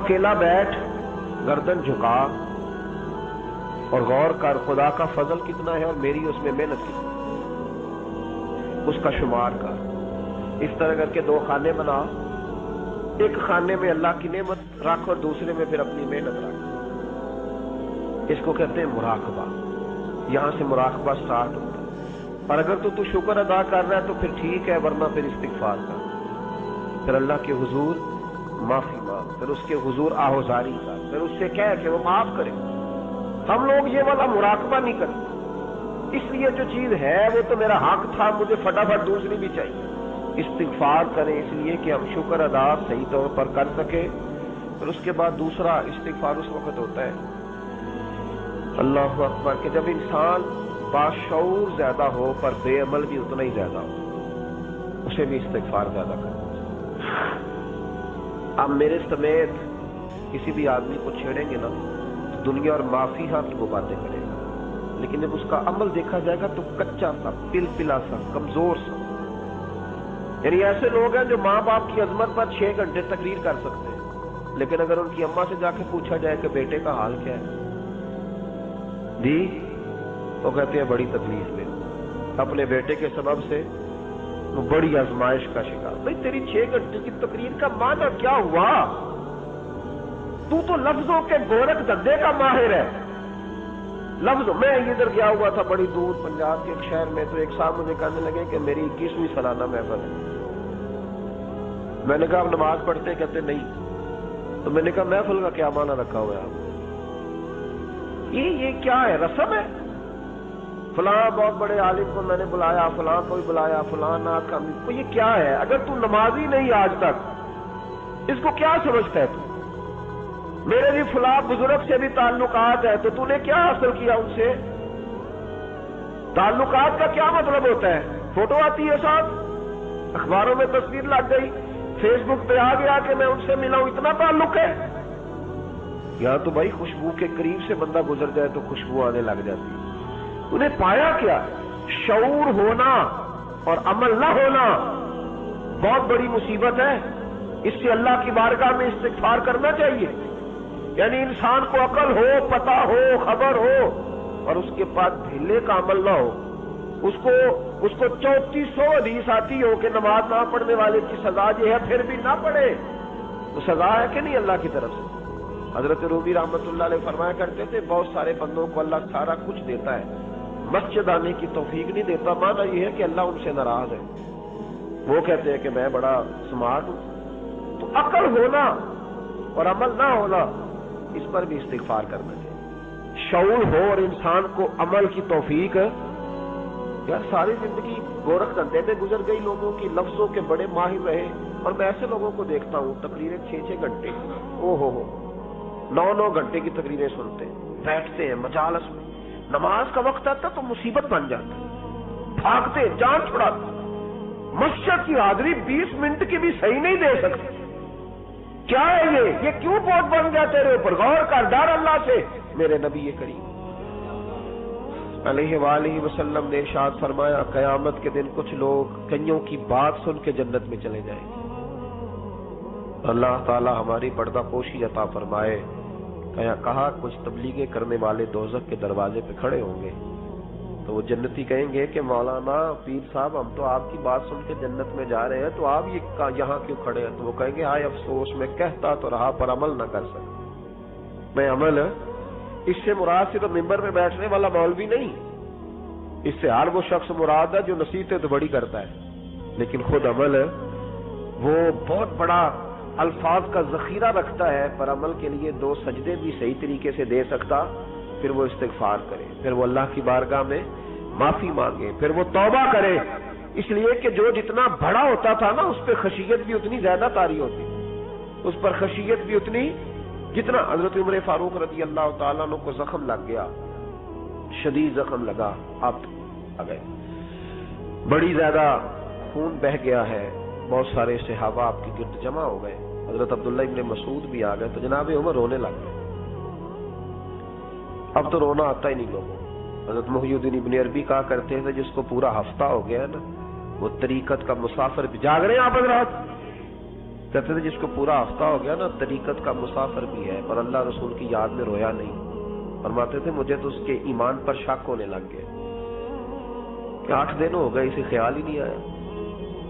اکیلا بیٹھ، گردن جھکا اور غور کر خدا کا فضل کتنا ہے اور میری اس میں محنت کتنی، اس کا شمار کر۔ اس طرح کر کے دو خانے بنا، ایک خانے میں اللہ کی نعمت رکھ اور دوسرے میں پھر اپنی محنت رکھ۔ اس کو کہتے ہیں مراقبہ۔ یہاں سے مراقبہ سٹارٹ ہوتا ہے۔ اور اگر تو شکر ادا کر رہا ہے تو پھر ٹھیک ہے، ورنہ پھر استغفار کر، پھر اللہ کے حضور معافی مانگ، پھر اس کے حضور آہوزاری کر، پھر اس سے کہہ کہ وہ معاف کرے۔ ہم لوگ یہ والا مراقبہ نہیں کرتے، اس لیے جو چیز ہے وہ تو میرا حق تھا، مجھے فٹافٹ دوسری بھی چاہیے۔ استغفار کریں اس لیے کہ ہم شکر ادا صحیح طور پر کر سکے۔ پھر اس کے بعد دوسرا استغفار اس وقت ہوتا ہے اللہ اکبر کہ جب انسان باشعور زیادہ ہو پر بے عمل بھی اتنا ہی زیادہ ہو، اسے بھی استغفار زیادہ کرنا چاہیے۔ اب میرے سمیت کسی بھی آدمی کو چھیڑیں گے نا تو دنیا اور معافی ہاں کی وہ باتیں کرے گا، لیکن جب اس کا عمل دیکھا جائے گا تو کچا سا، پلپلا سا، کمزور سا۔ یعنی ایسے لوگ ہیں جو ماں باپ کی عظمت پر 6 گھنٹے تقریر کر سکتے ہیں، لیکن اگر ان کی اماں سے جا کے پوچھا جائے کہ بیٹے کا حال کیا ہے دی، تو کہتے ہیں بڑی تکلیف میں، اپنے بیٹے کے سبب سے وہ بڑی آزمائش کا شکار۔ بھئی تیری 6 گھنٹے کی تقریر کا معنی کیا ہوا؟ تو لفظوں کے گورکھ دھندے کا ماہر ہے۔ لفظ میں ادھر گیا ہوا تھا بڑی دور پنجاب کے ایک شہر میں، تو ایک صاحب مجھے کہنے لگے کہ میری 21ویں سالانہ محفل ہے۔ میں نے کہا آپ نماز پڑھتے ہیں؟ کہتے نہیں۔ تو میں نے کہا محفل کا کیا معنی رکھا ہوا ہے آپ؟ یہ کیا ہے؟ رسم ہے؟ فلاں بہت بڑے عالم کو میں نے بلایا، فلاں کو بھی بلایا، فلاں نعت کا، یہ کیا ہے؟ اگر تو نمازی نہیں آج تک، اس کو کیا سمجھتا ہے تو؟ میرے بھی فلاں بزرگ سے بھی تعلقات ہے، تو تو نے کیا حاصل کیا ان سے؟ تعلقات کا کیا مطلب ہوتا ہے؟ فوٹو آتی ہے ساتھ، اخباروں میں تصویر لگ گئی، فیس بک پہ آ گیا کہ میں ان سے ملا ہوں، اتنا تعلق ہے؟ یا تو بھائی خوشبو کے قریب سے بندہ گزر جائے تو خوشبو آنے لگ جاتی ہے۔ انہیں پایا کیا؟ شعور ہونا اور عمل نہ ہونا بہت بڑی مصیبت ہے۔ اس سے اللہ کی بارگاہ میں استغفار کرنا چاہیے۔ یعنی انسان کو عقل ہو، پتہ ہو، خبر ہو، اور اس کے پاس ڈھیلے کا عمل نہ ہو، اس کو 3400 حدیث آتی ہو کہ نماز نہ پڑھنے والے کی سزا یہ ہے، پھر بھی نہ پڑھے تو سزا ہے کہ نہیں اللہ کی طرف سے؟ حضرت رومی رحمت اللہ علیہ فرمایا کرتے تھے بہت سارے بندوں کو اللہ سارا کچھ دیتا ہے، مسجد آنے کی توفیق نہیں دیتا، معنی یہ ہے کہ اللہ ان سے ناراض ہے۔ وہ کہتے ہیں کہ میں بڑا سمارٹ ہوں۔ تو عقل ہونا اور عمل نہ ہونا، اس پر بھی استغفار کرنا چاہیے۔ شعور ہو اور انسان کو عمل کی توفیق۔ یار ساری زندگی گورکھ دھندے میں گزر گئی لوگوں کی، لفظوں کے بڑے ماہر رہے، اور میں ایسے لوگوں کو دیکھتا ہوں تقریریں 6 گھنٹے، او ہو 9 گھنٹے کی تقریریں سنتے ہیں، بیٹھتے ہیں مجالس میں، نماز کا وقت آتا تو مصیبت بن جاتا، بھاگتے جان چھڑاتے، مسجد کی حاضری 20 منٹ کی بھی صحیح نہیں دے سکتے۔ کیا ہے یہ کیوں بہت بن گیا تیرے اوپر؟ غور کر، ڈر اللہ سے۔ میرے نبی کریم علیہ وآلہ وسلم نے ارشاد فرمایا قیامت کے دن کچھ لوگ کئیوں کی بات سن کے جنت میں چلے جائیں گے۔ اللہ تعالی ہماری پردہ پوشی عطا فرمائے۔ کہا کچھ تبلیغیں کرنے والے دوزخ کے دروازے پہ کھڑے ہوں گے تو وہ جنتی کہیں گے کہ مولانا پیر صاحب ہم تو آپ کی بات سن کے جنت میں جا رہے ہیں، تو آپ یہ یہاں کیوں کھڑے ہیں؟ تو وہ کہیں گے ہائے افسوس، میں کہتا تو رہا پر عمل نہ کر سکا۔ میں عمل، اس سے مراد صرف ممبر میں بیٹھنے والا مولوی نہیں، اس سے ہر وہ شخص مراد ہے جو نصیحتیں تو بڑی کرتا ہے لیکن خود عمل وہ بہت بڑا الفاظ کا ذخیرہ رکھتا ہے، پر عمل کے لیے 2 سجدے بھی صحیح طریقے سے دے سکتا، پھر وہ استغفار کرے، پھر وہ اللہ کی بارگاہ میں معافی مانگے، پھر وہ توبہ کرے، اس لیے کہ جو جتنا بڑا ہوتا تھا نا اس پہ خشیت بھی اتنی زیادہ طاری ہوتی، اس پر خشیت بھی اتنی، جتنا حضرت عمر فاروق رضی اللہ تعالیٰ عنہ کو زخم لگ گیا، شدید زخم لگا، آپ آ گئے، بڑی زیادہ خون بہ گیا ہے، بہت سارے صحابہ آپ کی گرد جمع ہو گئے، حضرت عبداللہ ابن مسعود بھی آ گئے، تو جناب عمر رونے لگ گئے۔ اب تو رونا آتا ہی نہیں لوگوں۔ حضرت محی الدین ابن عربی کہا کرتے تھے جس کو پورا ہفتہ ہو گیا نا وہ طریقت کا مسافر بھی۔ جاگ رہے ہیں آپ حضرات؟ کہتے تھے جس کو پورا ہفتہ ہو گیا نا طریقت کا مسافر بھی ہے پر اللہ رسول کی یاد میں رویا نہیں. فرماتے تھے مجھے تو اس کے ایمان پر شک ہونے لگ گیا کہ 8 دن ہو گئے اسے خیال ہی نہیں آیا.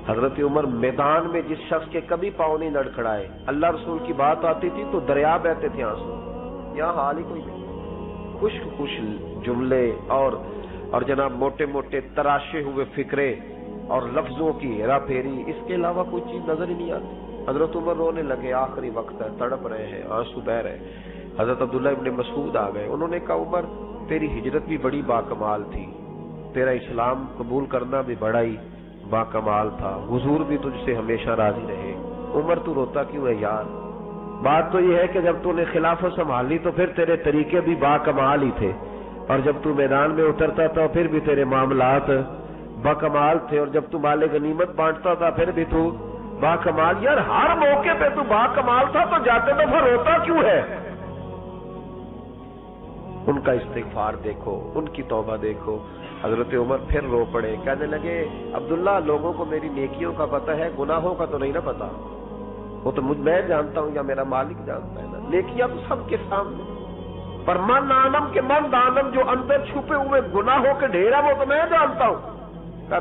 حضرت عمر میدان میں جس شخص کے کبھی پاؤں نہیں لڑکھڑائے اللہ رسول کی بات آتی تھی تو دریا بہتے تھے آنسو. یہاں حال ہی کوئی نہیں. خوش جملے اور جناب موٹے موٹے تراشے ہوئے فکرے اور لفظوں کی ہیرا پھیری، اس کے علاوہ کوئی چیز نظر ہی نہیں آتی. حضرت عمر رونے لگے، آخری وقت ہے، تڑپ رہے ہیں، آنسو بہ رہے. حضرت عبداللہ ابن مسعود آ گئے. انہوں نے کہا عمر تیری ہجرت بھی بڑی باکمال تھی، تیرا اسلام قبول کرنا بھی بڑا ہی باکمال تھا، حضور بھی تجھ سے ہمیشہ راضی رہے. عمر تو روتا کیوں ہے یار؟ بات تو یہ ہے کہ جب تو نے خلافت سنبھالی تو پھر تیرے طریقے بھی باکمال ہی تھے، اور جب تو میدان میں اترتا تھا پھر بھی تیرے معاملات باکمال تھے، اور جب تو مال غنیمت بانٹتا تھا پھر بھی تو باکمال. یار ہر موقع پہ تو باکمال تھا تو جاتے دفعہ روتا کیوں ہے؟ ان کا استغفار دیکھو، ان کی توبہ دیکھو. حضرت عمر پھر رو پڑے، کہنے لگے عبداللہ لوگوں کو میری نیکیوں کا پتہ ہے، گناہوں کا تو نہیں نا پتا. وہ تو میں جانتا ہوں یا میرا مالک جانتا ہے نا. نیکیاں تو سب کے سامنے، پر من آنم کے من دانم جو اندر چھپے ہوئے گناہوں کے ڈھیر ہے وہ تو میں جانتا ہوں. کہا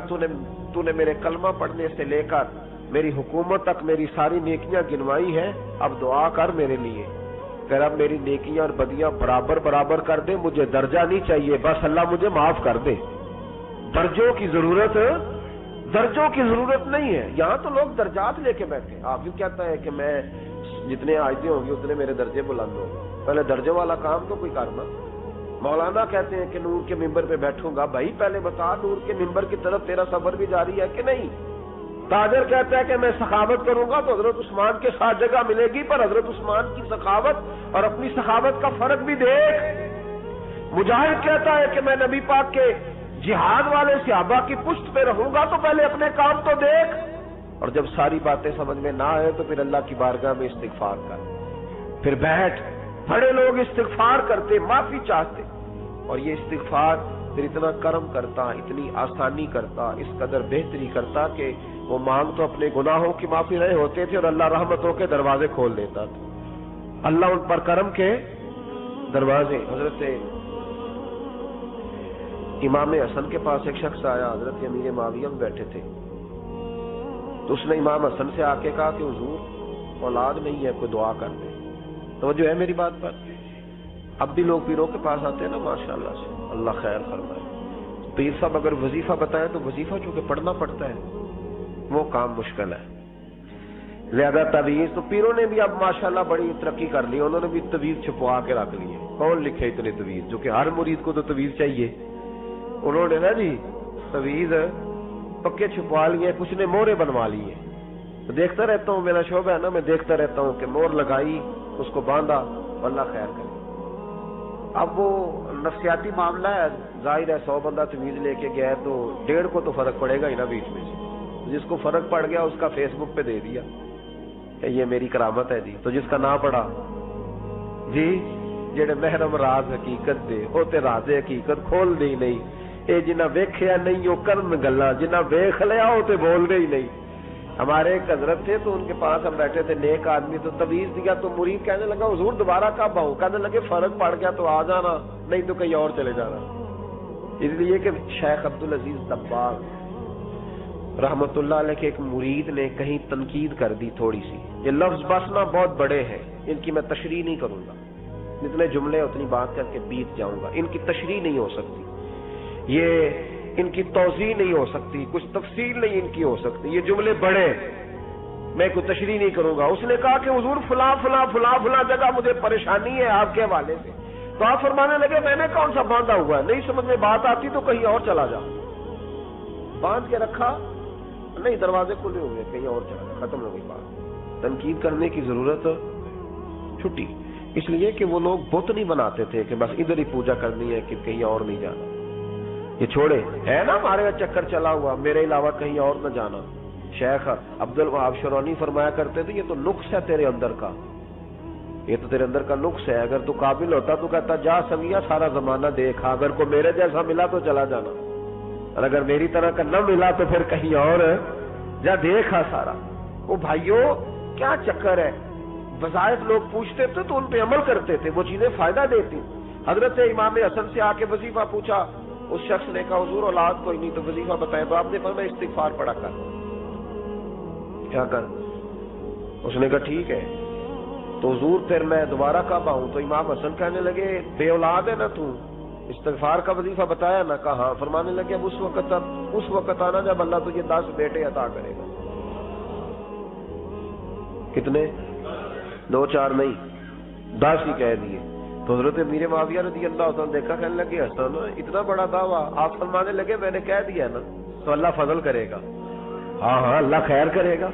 تو نے میرے کلمہ پڑھنے سے لے کر میری حکومت تک میری ساری نیکیاں گنوائی ہیں، اب دعا کر میرے لیے. کہ رب میری نیکیاں اور بدیاں برابر کر دے، مجھے درجہ نہیں چاہیے، بس اللہ مجھے معاف کر دے. درجوں کی ضرورت نہیں ہے. یہاں تو لوگ درجات لے کے بیٹھے. آپ یوں کہتا ہے کہ میں جتنے آیتیں ہوں گی اتنے میرے درجے بلند ہوں گے. پہلے درجوں والا کام تو کوئی کرنا. مولانا کہتے ہیں کہ نور کے ممبر پہ بیٹھوں گا، بھائی پہلے بتا نور کے ممبر کی طرف تیرا سفر بھی جاری ہے کہ نہیں. تاجر کہتا ہے کہ میں سخاوت کروں گا تو حضرت عثمان کے ساتھ جگہ ملے گی، پر حضرت عثمان کی سخاوت اور اپنی سخاوت کا فرق بھی دیکھ. مجاہد کہتا ہے کہ میں نبی پاک کے جہاد والے صحابہ کی پشت پہ رہوں گا تو پہلے اپنے کام تو دیکھ. اور جب ساری باتیں سمجھ میں نہ آئے تو پھر اللہ کی بارگاہ میں استغفار کر، پھر بیٹھ. بڑے لوگ استغفار کرتے، معافی چاہتے، اور یہ استغفار پھر اتنا کرم کرتا، اتنی آسانی کرتا، اس قدر بہتری کرتا کہ وہ مانگ تو اپنے گناہوں کی معافی رہے ہوتے تھے اور اللہ رحمتوں کے دروازے کھول دیتا تھا. اللہ ان پر کرم کے دروازے. حضرت امام حسن کے پاس ایک شخص آیا، حضرت امیر معاویہ میں بیٹھے تھے، تو اس نے امام حسن سے آ کے کہا کہ حضور اولاد نہیں ہے، کوئی دعا کر دے. توجہ ہے میری بات پر؟ اب بھی لوگ پیروں کے پاس آتے ہیں نا ماشاءاللہ سے، اللہ خیر فرمائے. پیر صاحب اگر وظیفہ بتائیں تو وظیفہ چونکہ پڑھنا پڑتا ہے وہ کام مشکل ہے. لہذا تعویذ تو پیروں نے بھی اب ماشاءاللہ بڑی ترقی کر لی، انہوں نے بھی تعویذ چھپوا کے رکھ لی ہے. کون لکھے اتنے تعویذ؟ جو کہ ہر مرید کو تو تعویذ چاہیے. انہوں نے نا جی تعویذ پکے چھپوا لیے، کچھ نے مورے بنوا لیے. تو دیکھتا رہتا ہوں، میرا شعبہ ہے نا، میں دیکھتا رہتا ہوں کہ مور لگائی، اس کو باندھا، اللہ خیر کرے. اب وہ نفسیاتی معاملہ ہے، ظاہر ہے 100 بندہ تعویذ لے کے گیا ہے تو 1.5 کو تو فرق پڑے گا ہی نا بیچ میں سے. جس کو فرق پڑ گیا اس کا فیس بک پہ دے دیا کہ یہ میری کرامت ہے جی. تو جس کا نہ پڑا جی جڑے محرم راز حقیقت دے ہوتے راز حقیقت کھول دے ہی نہیں. اے جنہ ویکھیا نہیں وہ کرن گلاں، جنہ ویکھ لیا وہ تے بول دے ہی نہیں. ہمارے ایک حضرت تھے تو ان کے پاس ہم بیٹھے تھے، نیک آدمی، تو تعویذ دیا تو مرید کہنے لگا حضور دوبارہ کب آؤں؟ کہنے لگے فرق پڑ گیا تو آ جانا، نہیں تو کہیں اور چلے جانا. اس لیے کہ شیخ عبدالعزیز دباغ رحمت اللہ علیہ کے ایک مرید نے کہیں تنقید کر دی تھوڑی سی. یہ لفظ بسنا بہت بڑے ہیں، ان کی میں تشریح نہیں کروں گا، جتنے جملے اتنی بات کر کے بیت جاؤں گا. ان کی تشریح نہیں ہو سکتی، یہ ان کی توضیح نہیں ہو سکتی، کچھ تفصیل نہیں ان کی ہو سکتی. یہ جملے بڑے، میں کوئی تشریح نہیں کروں گا. اس نے کہا کہ حضور فلاں فلاں فلاں فلاں جگہ مجھے پریشانی ہے آپ کے حوالے سے. تو آپ فرمانے لگے میں نے کون سا باندھا ہوا ہے، نہیں سمجھ میں بات آتی تو کہیں اور چلا جا. باندھ کے رکھا نہیں، دروازے کھلے ہوئے، کہیں اور چلا جا، ختم ہو گئی بات. تنقید کرنے کی ضرورت چھٹی، اس لیے کہ وہ لوگ بت نہیں بناتے تھے کہ بس ادھر ہی پوجا کرنی ہے کہ کہیں اور نہیں جانا. یہ چھوڑے ہے نا ہمارے چکر چلا ہوا، میرے علاوہ کہیں اور نہ جانا. شیخ عبدالوہاب شرونی فرمایا کرتے تھے یہ تو نقص ہے تیرے اندر کا، یہ تو تیرے اندر کا نقص ہے. اگر تو قابل ہوتا تو کہتا جا سویا سارا زمانہ دیکھا، اگر کوئی میرے جیسا ملا تو چلا جانا، اور اگر میری طرح کا نہ ملا تو پھر کہیں اور جا دیکھا سارا. وہ بھائیوں کیا چکر ہے؟ وظائف لوگ پوچھتے تھے تو ان پہ عمل کرتے تھے، وہ چیزیں فائدہ دیتی۔ حضرت امام حسن سے آ کے وظیفہ پوچھا، اس شخص نے کہا حضور اولاد کوئی نہیں تو وظیفہ بتائے، تو آپ نے فرمایا استغفار پڑھا کر۔ کیا کر؟ اس نے کہا ٹھیک ہے۔ تو حضور پھر میں دوبارہ کب آؤں؟ تو امام حسن کہنے لگے بے اولاد ہے نا تو، استغفار کا وظیفہ بتایا نا؟ کہا ہاں۔ فرمانے لگے اب اس وقت آنا جب اللہ تجھے 10 بیٹے عطا کرے گا۔ کتنے؟ 2 4 نہیں، 10 ہی کہہ دیے۔ تو حضرت امیر معاویہ رضی اللہ عنہ دیکھا، کہنے لگے حسن اتنا بڑا دعویٰ؟ آپ فرمانے لگے میں نے کہہ دیا نا تو اللہ فضل کرے گا۔ ہاں ہاں اللہ خیر کرے گا،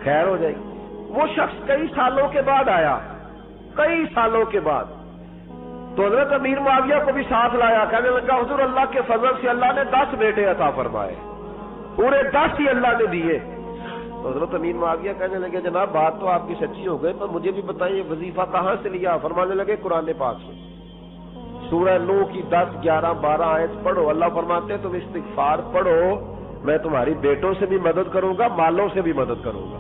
خیر ہو جائے گی۔ وہ شخص کئی سالوں کے بعد آیا، کئی سالوں کے بعد، تو حضرت امیر معاویہ کو بھی ساتھ لایا، کہنے لگا حضور اللہ کے فضل سے اللہ نے 10 بیٹے عطا فرمائے، پورے 10 ہی اللہ نے دیے۔ تو حضرت امیر معاویہ کہنے لگے جناب بات تو آپ کی سچی ہو گئی، پر مجھے بھی بتائیے وظیفہ کہاں سے لیا؟ فرمانے لگے قرآن پاک سے، سورہ نوح کی 10 11 12 آیت پڑھو۔ اللہ فرماتے ہیں تم استغفار پڑھو، میں تمہاری بیٹوں سے بھی مدد کروں گا، مالوں سے بھی مدد کروں گا۔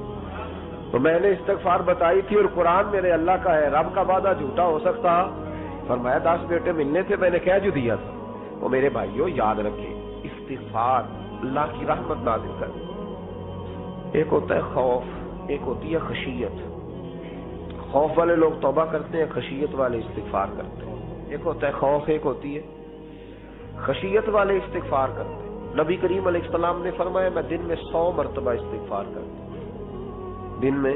تو میں نے استغفار بتائی تھی اور قرآن میرے اللہ کا ہے، رب کا وعدہ جھوٹا ہو سکتا؟ فرمایا 10 بیٹے ملنے تھے، میں نے کہہ جو دیا تھا۔ تو میرے بھائیوں یاد رکھیں، استغفار اللہ کی رحمت نازل کر۔ ایک ہوتا ہے خوف، ایک ہوتی ہے خشیت۔ خوف والے لوگ توبہ کرتے ہیں، خشیت والے استغفار کرتے ہیں۔ ایک ہوتا ہے خوف، ایک ہوتی ہے خشیت والے استغفار کرتے ہیں۔ نبی کریم علیہ السلام نے فرمایا میں دن میں 100 مرتبہ استغفار کرتا ہوں، دن میں۔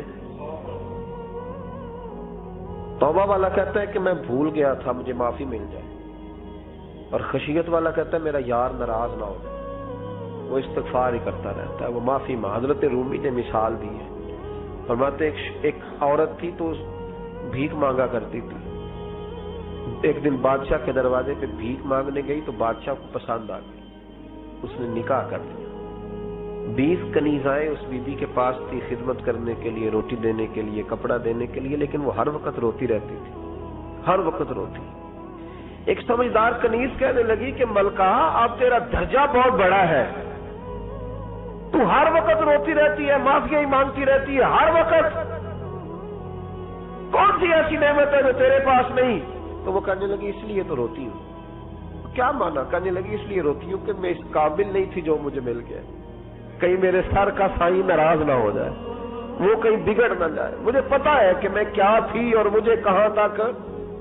توبہ والا کہتا ہے کہ میں بھول گیا تھا، مجھے معافی مل جائے، اور خشیت والا کہتا ہے میرا یار ناراض نہ ہو جائے، وہ استغفار ہی کرتا رہتا ہے، وہ معافی مانگ۔ حضرت رومی نے مثال دی ہے، فرماتے ایک عورت تھی تو بھیک مانگا کرتی تھی، ایک دن بادشاہ کے دروازے پہ بھیک مانگنے گئی تو بادشاہ کو پسند آ گئی، اس نے نکاح کر دیا۔ 20 کنیزائیں اس بی بی کے پاس تھی خدمت کرنے کے لیے، روٹی دینے کے لیے، کپڑا دینے کے لیے، لیکن وہ ہر وقت روتی رہتی تھی، ہر وقت روتی۔ ایک سمجھدار کنیز کہنے لگی کہ ملکہ اب تیرا درجہ بہت بڑا ہے، تو ہر وقت روتی رہتی ہے، معافیاں ہی مانگتی رہتی ہے ہر وقت، کون سی ایسی نعمت ہے جو تیرے پاس نہیں؟ تو وہ کہنے لگی اس لیے تو روتی ہوں۔ کیا مانا؟ کہنے لگی اس لیے روتی ہوں کہ میں اس قابل نہیں تھی جو مجھے مل گیا، کہیں میرے سر کا سائیں ناراض نہ ہو جائے، وہ کہیں بگڑ نہ جائے، مجھے پتا ہے کہ میں کیا تھی اور مجھے کہاں تک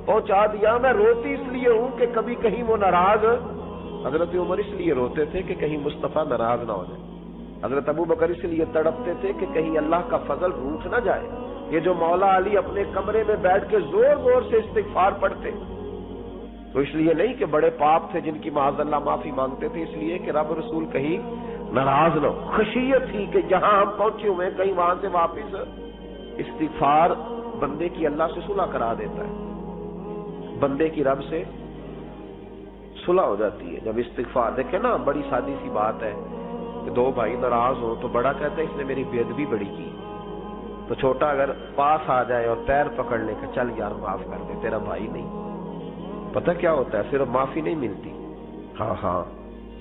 پہنچا دیا، میں روتی اس لیے ہوں کہ کبھی کہیں وہ ناراض۔ حضرت عمر اس لیے روتے تھے کہ کہیں مصطفیٰ ناراض نہ ہو جائے، حضرت ابو بکر اس لیے تڑپتے تھے کہ کہیں اللہ کا فضل روٹ نہ جائے۔ یہ جو مولا علی اپنے کمرے میں بیٹھ کے زور زور سے استغفار پڑھتے تو اس لیے نہیں کہ بڑے پاپ تھے جن کی معاذ اللہ معافی مانگتے تھے، اس لیے کہ رب رسول کہیں ناراض نہ ہو۔ خشیت تھی کہ جہاں ہم پہنچے ہوئے کہیں وہاں سے واپس۔ استغفار بندے کی اللہ سے صلح کرا دیتا ہے، بندے کی رب سے صلح ہو جاتی ہے جب استغفار۔ دیکھیں نا بڑی سادی سی بات ہے کہ 2 بھائی ناراض ہو تو بڑا کہتا ہے اس نے میری بے ادبی بڑی کی، تو چھوٹا اگر پاس آ جائے اور پیر پکڑ لے کہ چل یار معاف کر دے، تیرا بھائی نہیں۔ پتہ کیا ہوتا ہے؟ صرف معافی نہیں ملتی، ہاں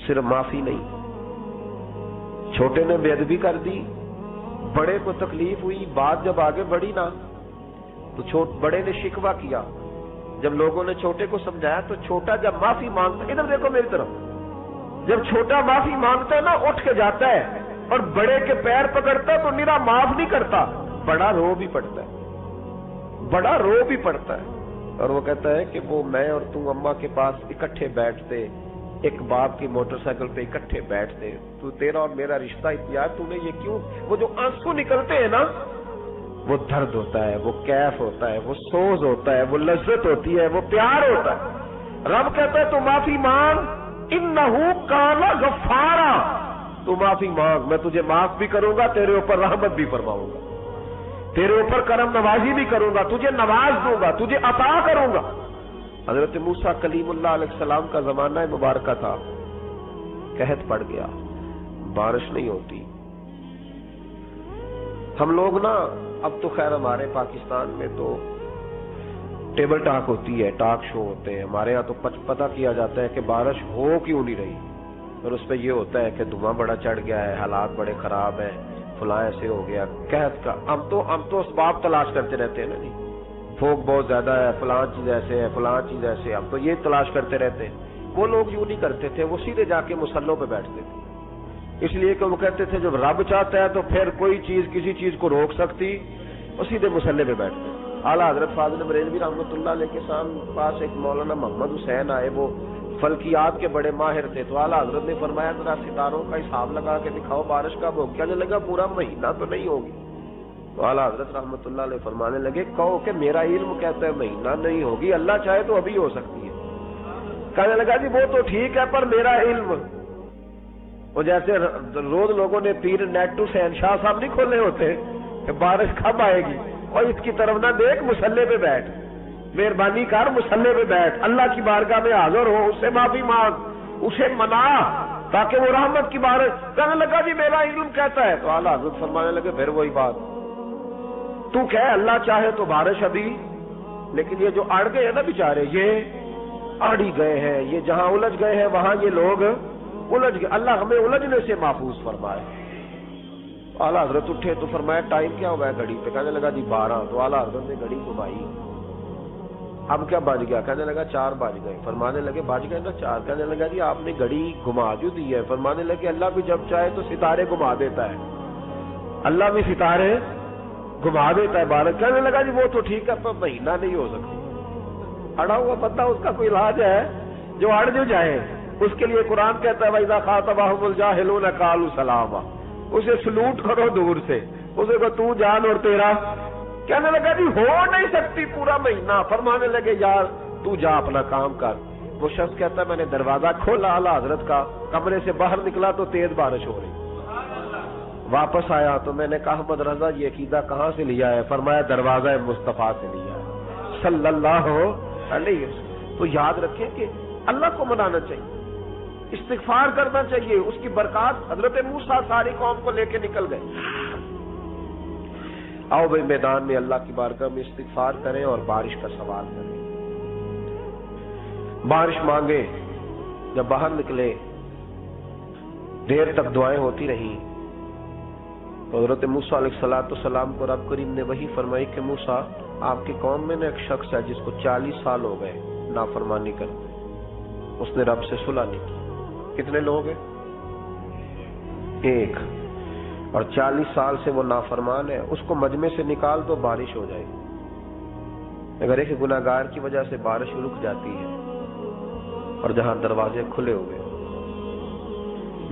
صرف معافی نہیں، چھوٹے نے بے ادبی کر دی، بڑے کو تکلیف ہوئی، بات جب آگے بڑھی نا تو بڑے نے شکوہ کیا، جب لوگوں نے چھوٹے کو سمجھایا تو چھوٹا جب معافی مانگتا، ادھر دیکھو میری طرف، جب چھوٹا معافی مانگتا ہے نا اٹھ کے جاتا ہے اور بڑے کے پیر پکڑتا ہے تو میرا معاف نہیں کرتا، بڑا رو بھی پڑتا ہے، بڑا رو بھی پڑتا ہے، اور وہ کہتا ہے کہ وہ میں اور تم اماں کے پاس اکٹھے بیٹھتے، ایک باپ کی موٹر سائیکل پہ اکٹھے بیٹھتے، تو تیرا اور میرا رشتہ اتیار تو نے یہ کیوں؟ وہ جو آنسو نکلتے ہیں نا وہ درد ہوتا ہے، وہ کیف ہوتا ہے، وہ سوز ہوتا ہے، وہ لذت ہوتی ہے، وہ پیار ہوتا ہے۔ رب کہتا ہے تو معافی مانگ، انہو کان غفارا، تو معافی مانگ، میں تجھے معاف بھی کروں گا، تیرے اوپر رحمت بھی فرماؤں گا، تیرے اوپر کرم نوازی بھی کروں گا، تجھے نواز دوں گا، تجھے عطا کروں گا۔ حضرت موسیٰ کلیم اللہ علیہ السلام کا زمانہ مبارکہ تھا، قحط پڑ گیا، بارش نہیں ہوتی۔ ہم لوگ نا اب تو خیر ہمارے پاکستان میں تو ٹیبل ٹاک ہوتی ہے، ٹاک شو ہوتے ہیں، ہمارے ہاں تو پتہ کیا جاتا ہے کہ بارش ہو کیوں نہیں رہی، اور اس پہ یہ ہوتا ہے کہ دھواں بڑا چڑھ گیا ہے، حالات بڑے خراب ہیں، فلاں ایسے ہو گیا قحط کا. ہم تو اسباب تلاش کرتے رہتے ہیں نا جی, پھوک بہت زیادہ ہے, فلاں چیز ایسے ہے, فلاں چیز ایسے, ہم تو یہ تلاش کرتے رہتے ہیں. وہ لوگ یوں نہیں کرتے تھے, وہ سیدھے جا کے مصلوں پہ بیٹھتے تھے, اس لیے کہ وہ کہتے تھے جب رب چاہتا ہے تو پھر کوئی چیز کسی چیز کو روک سکتی, وہ سیدھے مصلے پہ بیٹھتے. اعلیٰ حضرت فاضل بریلوی رحمۃ اللہ علیہ کے پاس ایک مولانا محمد حسین آئے, وہ فلکیات کے بڑے ماہر تھے. تو اعلیٰ حضرت نے فرمایا ذرا ستاروں کا حساب لگا کے دکھاؤ بارش کب ہوگی. کہنے لگا پورا مہینہ تو نہیں ہوگی. تو اعلیٰ حضرت رحمۃ اللہ علیہ فرمانے لگے کہو کہ میرا علم کہتا ہے مہینہ نہیں ہوگی, اللہ چاہے تو ابھی ہو سکتی ہے. کہنے لگا جی وہ تو ٹھیک ہے پر میرا علم, وہ جیسے روز لوگوں نے پیر نیٹو شہنشاہ صاحب نہیں کھولے ہوتے کہ بارش کب آئے گی, اور اس کی طرف نہ دیکھ, مصلے پہ بیٹھ, مہربانی کر مصلے پہ بیٹھ, اللہ کی بارگاہ میں حاضر ہو, اس سے معافی مانگ, اسے منا تاکہ وہ رحمت کی بارش. کہنے لگا جی میرا علم کہتا ہے. تو اعلیٰ حضرت فرمانے لگے پھر وہی بات, تو کہہ اللہ چاہے تو بارش ابھی, لیکن یہ جو اڑ گئے ہیں نا بیچارے, یہ اڑ ہی گئے ہیں, یہ جہاں الجھ گئے ہیں وہاں یہ لوگ الجھ گئے. اللہ ہمیں الجھنے سے محفوظ فرمائے. اعلیٰ حضرت اٹھے تو فرمایا ٹائم کیا ہو گیا گھڑی پہ. کہنے لگا جی 12. تو اعلیٰ حضرت نے گھڑی گھمائی, اب کیا بج گیا. کہنے لگا 4 بج گئے. فرمانے لگے بج گئے نا 4. کہنے لگا جی آپ نے گھڑی گھما جو دی ہے. فرمانے لگے اللہ بھی جب چاہے تو ستارے گھما دیتا ہے, اللہ بھی ستارے گھما دیتا ہے بارش. کہنے لگا جی وہ تو ٹھیک ہے پر مہینہ نہیں ہو سکتی. اڑا ہوا پتا اس کا کوئی علاج ہے, جو اڑ جو جائے اس کے لیے قرآن کہتا ہے وَإِذَا خَاطَبَهُمُ الْجَاهِلُونَ قَالُوا سَلَامًا, اسے سلوٹ کرو دور سے, اسے کو تو جان اور تیرا. کہنے لگا جی ہو نہیں سکتی پورا مہینہ. فرمانے لگے یار تو جا اپنا کام کر. وہ شخص کہتا ہے میں نے دروازہ کھولا اعلیٰ حضرت کا, کمرے سے باہر نکلا تو تیز بارش ہو رہی. واپس آیا تو میں نے کہا احمد رضا یہ عقیدہ کہاں سے لیا ہے. فرمایا دروازہ مصطفیٰ سے لیا ہے صلی اللہ علیہ وسلم. تو یاد رکھیں کہ اللہ کو منانا چاہیے, استغفار کرنا چاہیے, اس کی برکات. حضرت موسیٰ ساری قوم کو لے کے نکل گئے. آؤ بھائی میدان میں اللہ کی بارگاہ میں استغفار کریں اور بارش کا سوال کریں, بارش مانگے. جب باہر نکلے دیر تک دعائیں ہوتی رہیں تو حضرت موسیٰ علیہ السلام کو رب کریم نے وحی فرمائی کہ موسیٰ آپ کی قوم میں نے ایک شخص ہے جس کو 40 سال ہو گئے نافرمانی کرتے, اس نے رب سے صلح نہیں کی. کتنے لوگ ہیں؟ ایک, اور 40 سال سے وہ نافرمان ہے. اس کو مجمع سے نکال تو بارش ہو جائے گی. اگر ایک گناہگار کی وجہ سے بارش رک جاتی ہے, اور جہاں دروازے کھلے ہوئے,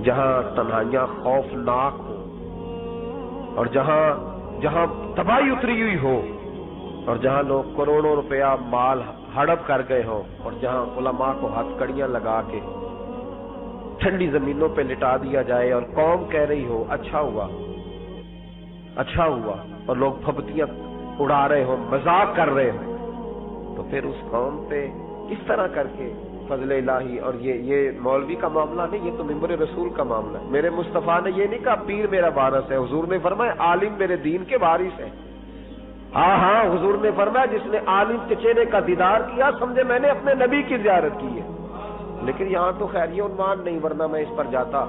جہاں تنہائیاں خوفناک ہو, اور جہاں تباہی اتری ہوئی ہو, اور جہاں لوگ کروڑوں روپیہ مال ہڑپ کر گئے ہوں, اور جہاں علماء کو ہتھ کڑیاں لگا کے ٹھنڈی زمینوں پہ لٹا دیا جائے اور قوم کہہ رہی ہو اچھا ہوا اچھا ہوا, اور لوگ پھپتیاں اڑا رہے ہوں, مذاق کر رہے ہوں, تو پھر اس قوم پہ کس طرح کر کے فضل الہی. اور یہ مولوی کا معاملہ نہیں, یہ تو ممبر رسول کا معاملہ ہے. میرے مصطفیٰ نے یہ نہیں کہا پیر میرا وارث ہے, حضور نے فرمایا عالم میرے دین کے وارث ہے. ہاں حضور نے فرمایا جس نے عالم کے چہرے کا دیدار کیا سمجھے میں نے اپنے نبی کی زیارت کی ہے. لیکن یہاں تو خیر یہ عنوان نہیں, ورنہ میں اس پر جاتا.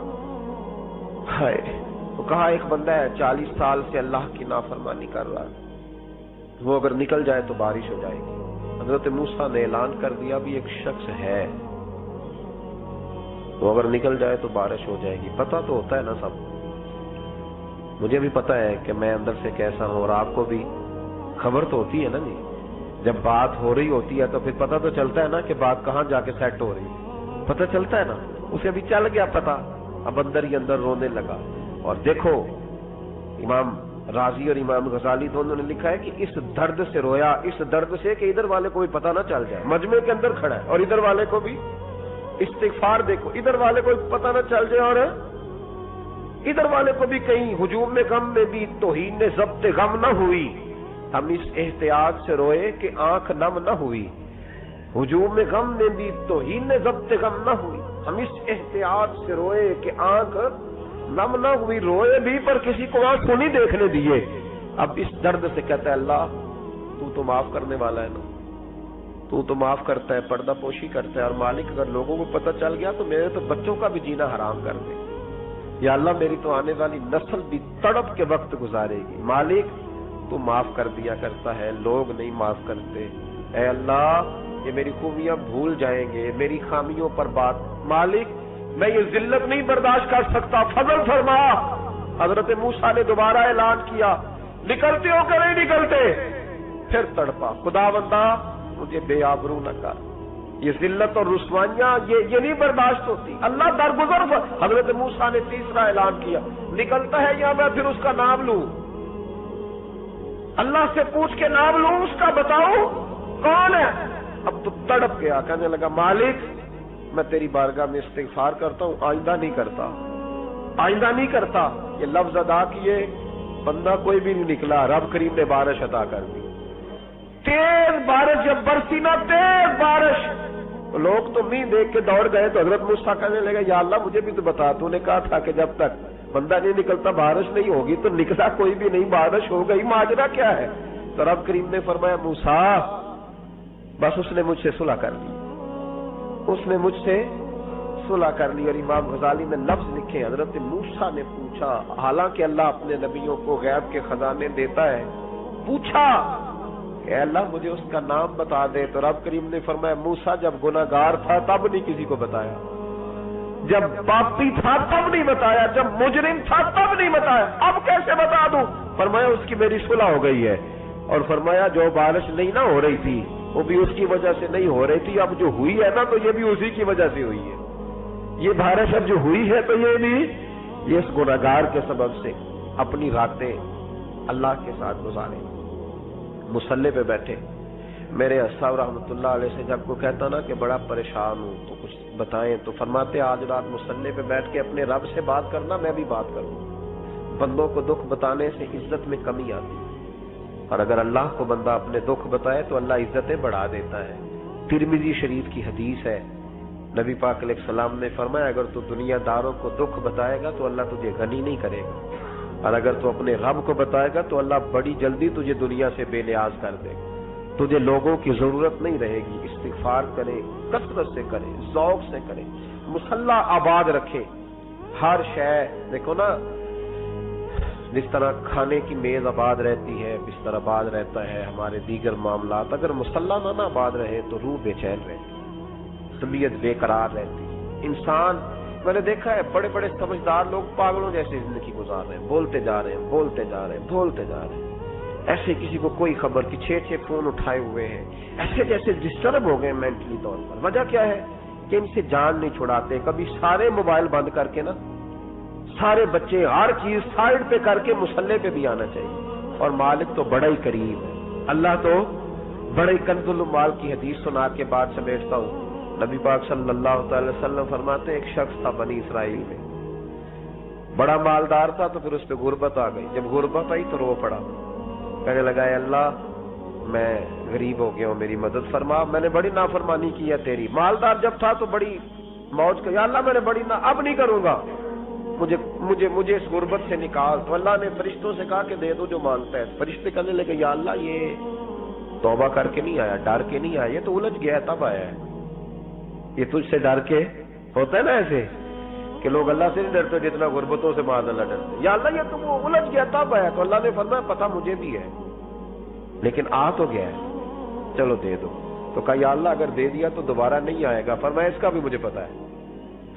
تو کہا ایک بندہ ہے 40 سال سے اللہ کی نافرمانی کر رہا ہے, وہ اگر نکل جائے تو بارش ہو جائے گی. حضرت موسیٰ نے اعلان کر دیا بھی ایک شخص ہے, وہ اگر نکل جائے تو بارش ہو جائے گی. پتہ تو ہوتا ہے نا سب, مجھے بھی پتہ ہے کہ میں اندر سے کیسا ہوں, اور آپ کو بھی خبر تو ہوتی ہے نا جی. جب بات ہو رہی ہوتی ہے تو پھر پتہ تو چلتا ہے نا کہ بات کہاں جا کے سیٹ ہو رہی ہے, پتہ چلتا ہے نا. اسے بھی چل گیا پتہ, اب اندر ہی اندر رونے لگا. اور دیکھو امام راضی اور امام غزالی دونوں نے لکھا ہے کہ اس درد سے رویا, اس درد سے کہ ادھر والے کو بھی پتہ نہ چل جائے, مجمع کے اندر کھڑا ہے اور ادھر والے کو بھی استغفار دیکھو, ادھر والے کو پتہ نہ چل جائے اور ادھر والے کو بھی کہیں ہجوم میں غم میں بھی توہین نے ضبط غم نہ ہوئی. ہم اس احتیاط سے روئے کہ آنکھ نم نہ ہوئی, ہجوم میں غم میں بھی توہین نے ضبط غم نہ ہوئی. ہم اس احتیاط سے روئے کہ آنکھ نم نہ ہوئی, روئے بھی پر کسی کو آنکھ نہیں دیکھنے دیے. اب اس درد سے کہتا ہے اللہ تو معاف کرنے والا ہے نا, تو معاف کرتا ہے, پردہ پوشی کرتا ہے, اور مالک اگر لوگوں کو پتہ چل گیا تو میرے تو بچوں کا بھی جینا حرام کر دے. یا اللہ میری تو آنے والی نسل بھی تڑپ کے وقت گزارے گی، مالک تو معاف کر دیا کرتا ہے، لوگ نہیں معاف کرتے، اے اللہ یہ میری خوبیاں بھول جائیں گے، میری خامیوں پر بات، مالک میں یہ ذلت نہیں برداشت کر سکتا، فضل فرما۔ حضرت موسیٰ نے دوبارہ اعلان کیا، نکلتے ہو کہ نہیں نکلتے؟ پھر تڑپا، خداوندا مجھے بے آبرو نہ کر، یہ ذلت اور رسوائیاں یہ نہیں برداشت ہوتی، اللہ درگزر۔ حضرت موسیٰ نے تیسرا اعلان کیا، نکلتا ہے یا میں پھر اس کا نام لوں؟ اللہ سے پوچھ کے نام لوں اس کا، بتاؤ کون ہے؟ اب تو تڑپ گیا، کہنے لگا مالک میں تیری بارگاہ میں استغفار کرتا ہوں، آئندہ نہیں کرتا، آئندہ نہیں کرتا۔ یہ لفظ ادا کیے، بندہ کوئی بھی نہیں نکلا، رب کریم نے بارش عطا کر دی، تیز بارش جب برسی نا، تیز بارش، لوگ تو مین دیکھ کے دوڑ گئے، تو حضرت موسیٰ کہنے لگا یا اللہ مجھے بھی تو بتا، تو نے کہا تھا کہ جب تک بندہ نہیں نکلتا بارش نہیں ہوگی، تو نکلا کوئی بھی نہیں، بارش ہو گئی، ماجرا کیا ہے؟ تو رب کریم نے فرمایا موسیٰ بس اس نے مجھ سے صلح کر لی، اس نے مجھ سے صلح کر لی۔ اور امام غزالی نے لفظ لکھے، حضرت موسیٰ نے پوچھا، حالانکہ اللہ اپنے نبیوں کو غیب کے خزانے دیتا ہے، پوچھا کہ اے اللہ مجھے اس کا نام بتا دے، تو رب کریم نے فرمایا موسیٰ جب گناہگار تھا تب نہیں کسی کو بتایا، جب پاپی تھا تب نہیں بتایا، جب مجرم تھا تب نہیں بتایا، اب کیسے بتا دوں؟ فرمایا اس کی میری صلح ہو گئی ہے، اور فرمایا جو بارش نہیں نہ ہو رہی تھی وہ بھی اس کی وجہ سے نہیں ہو رہی تھی، اب جو ہوئی ہے نا تو یہ بھی اسی کی وجہ سے ہوئی ہے، یہ بارش اب جو ہوئی ہے تو یہ بھی یہ اس گناہگار کے سبب سے۔ اپنی راتیں اللہ کے ساتھ گزارے، مصلی پہ بیٹھے، میرے صاحب رحمۃ اللہ علیہ سے جب کوئی کہتا نا کہ بڑا پریشان ہوں تو کچھ بتائیں، تو فرماتے آج رات مصلی پہ بیٹھ کے اپنے رب سے بات کرنا، میں بھی بات کروں۔ بندوں کو دکھ بتانے سے عزت میں کمی آتی، اور اگر اللہ کو بندہ اپنے دکھ بتائے تو اللہ عزتیں بڑھا دیتا ہے۔ ترمذی شریف کی حدیث ہے، نبی پاک علیہ السلام نے فرمایا اگر تو دنیا داروں کو دکھ بتائے گا تو اللہ تجھے غنی نہیں کرے گا، اور اگر تو اپنے رب کو بتائے گا تو اللہ بڑی جلدی تجھے دنیا سے بے نیاز کر دے گا، تجھے لوگوں کی ضرورت نہیں رہے گی۔ استغفار کرے، کثرت سے کرے، ذوق سے کرے، مصلی آباد رکھے، ہر شے دیکھو نا، جس طرح کھانے کی میز آباد رہتی ہے، بستر آباد رہتا ہے، ہمارے دیگر معاملات، اگر مصلی نہ آباد رہے تو روح بے چین رہتی، طبیعت بے قرار رہتی۔ انسان میں نے دیکھا ہے بڑے بڑے سمجھدار لوگ پاگلوں جیسے زندگی گزار رہے ہیں، بولتے جا رہے ہیں، بولتے جا رہے ہیں، بولتے جا رہے ہیں، ایسے کسی کو کوئی خبر کی، 6 فون اٹھائے ہوئے ہیں، ایسے جیسے ڈسٹرب ہو گئے مینٹلی طور پر۔ وجہ کیا ہے کہ ان سے جان نہیں چھڑاتے۔ کبھی سارے موبائل بند کر کے نا، سارے بچے ہر چیز سائڈ پہ کر کے مصلی پہ بھی آنا چاہیے، اور مالک تو بڑا ہی قریب ہے، اللہ تو بڑا ہی کنز المال کی حدیث سنا کے بعد سمیٹتا ہوں۔ نبی پاک صلی اللہ تعالی وسلم فرماتے ہیں ایک شخص تھا بنی اسرائیل میں، بڑا مالدار تھا، تو پھر اس پہ غربت آ گئی، جب غربت آئی تو رو پڑا، کہنے لگا اے اللہ میں غریب ہو گیا ہوں، میری مدد فرما، میں نے بڑی نافرمانی کی ہے تیری۔ مالدار جب تھا تو بڑی موج کر، یا اللہ میں نے بڑی اب نہیں کروں گا، مجھے اس غربت سے نکال۔ تو اللہ نے فرشتوں سے کہا کہ دے دو جو مانگتا ہے۔ فرشتے کہنے لگے یا اللہ یہ توبہ کر کے نہیں آیا، ڈر کے نہیں آیا، یہ تو الجھ گیا تب آیا ہے، یہ تجھ سے ڈر کے ہوتا ہے نا ایسے کہ لوگ اللہ سے نہیں ڈرتے جتنا غربتوں سے معاذ اللہ ڈرتے، یا اللہ یہ تو وہ الجھ گیا تب آیا۔ تو اللہ نے فرمایا پتہ مجھے بھی ہے لیکن آ تو گیا ہے، چلو دے دو۔ تو کہا یا اللہ اگر دے دیا تو دوبارہ نہیں آئے گا، فرمایا اس کا بھی مجھے پتا ہے،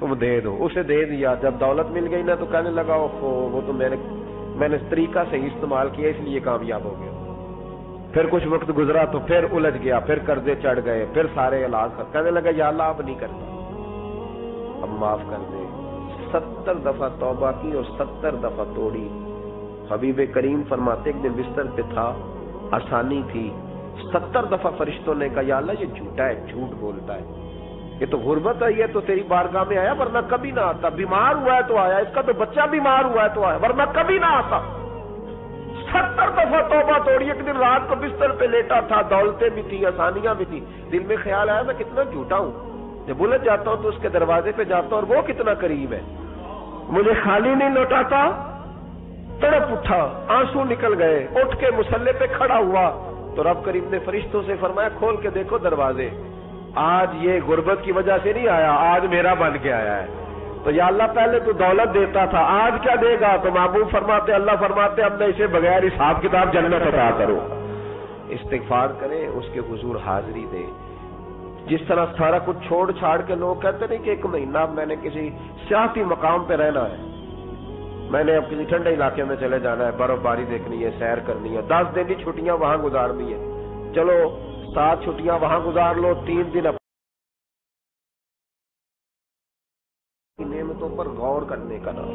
تم دے دو۔ اسے دے دیا، جب دولت مل گئی نا تو کہنے لگا وہ تو میں نے طریقہ صحیح استعمال کیا اس لیے کامیاب ہو گیا۔ پھر کچھ وقت گزرا تو پھر الجھ گیا، پھر قرضے چڑھ گئے، پھر سارے علاج کر، کہنے لگا یا اللہ اب نہیں کرتا، اب معاف کر دے۔ 70 دفعہ توبہ کی اور 70 دفعہ توڑی۔ حبیب کریم فرماتے ایک دن بستر پہ تھا، آسانی تھی، 70 دفعہ فرشتوں نے کہا یا اللہ یہ جھوٹا ہے، جھوٹ بولتا ہے، یہ تو غربت آئی ہے تو تیری بارگاہ میں آیا ورنہ کبھی نہ آتا، بیمار ہوا ہے تو آیا، اس کا تو بچہ بیمار ہوا ہے تو آیا ورنہ کبھی نہ آتا۔ 70 دفعہ توبہ توڑی۔ ایک دن رات کو بستر پہ لیٹا تھا، دولتیں بھی تھی، آسانیاں بھی تھی، دل میں خیال آیا میں کتنا جھوٹا ہوں، جب الجھ جاتا ہوں تو اس کے دروازے پہ جاتا ہوں اور وہ کتنا قریب ہے، مجھے خالی نہیں لوٹاتا۔ تڑپ اٹھا، آنسو نکل گئے، اٹھ کے مصلی پہ کھڑا ہوا تو رب کریم نے فرشتوں سے فرمایا کھول کے دیکھو دروازے، آج یہ غربت کی وجہ سے نہیں آیا، آج میرا بن کے آیا ہے، تو یا اللہ پہلے تو دولت دیتا تھا، آج کیا دے گا؟ تو محبوب فرماتے، اللہ فرماتے اب میں اسے بغیر حساب کتاب جنت عطا کرو۔ استغفار کرے، اس کے حضور حاضری دے۔ جس طرح سارا کچھ چھوڑ چھاڑ کے لوگ کہتے نہیں کہ ایک مہینہ میں نے کسی سیاحتی مقام پہ رہنا ہے، میں نے اب کسی ٹھنڈے علاقے میں چلے جانا ہے، برف باری دیکھنی ہے، سیر کرنی ہے، 10 دن کی چھٹیاں وہاں گزارنی ہے، چلو 7 چھٹیاں وہاں گزار لو، 3 دن نعمتوں پر غور کرنے کا نام۔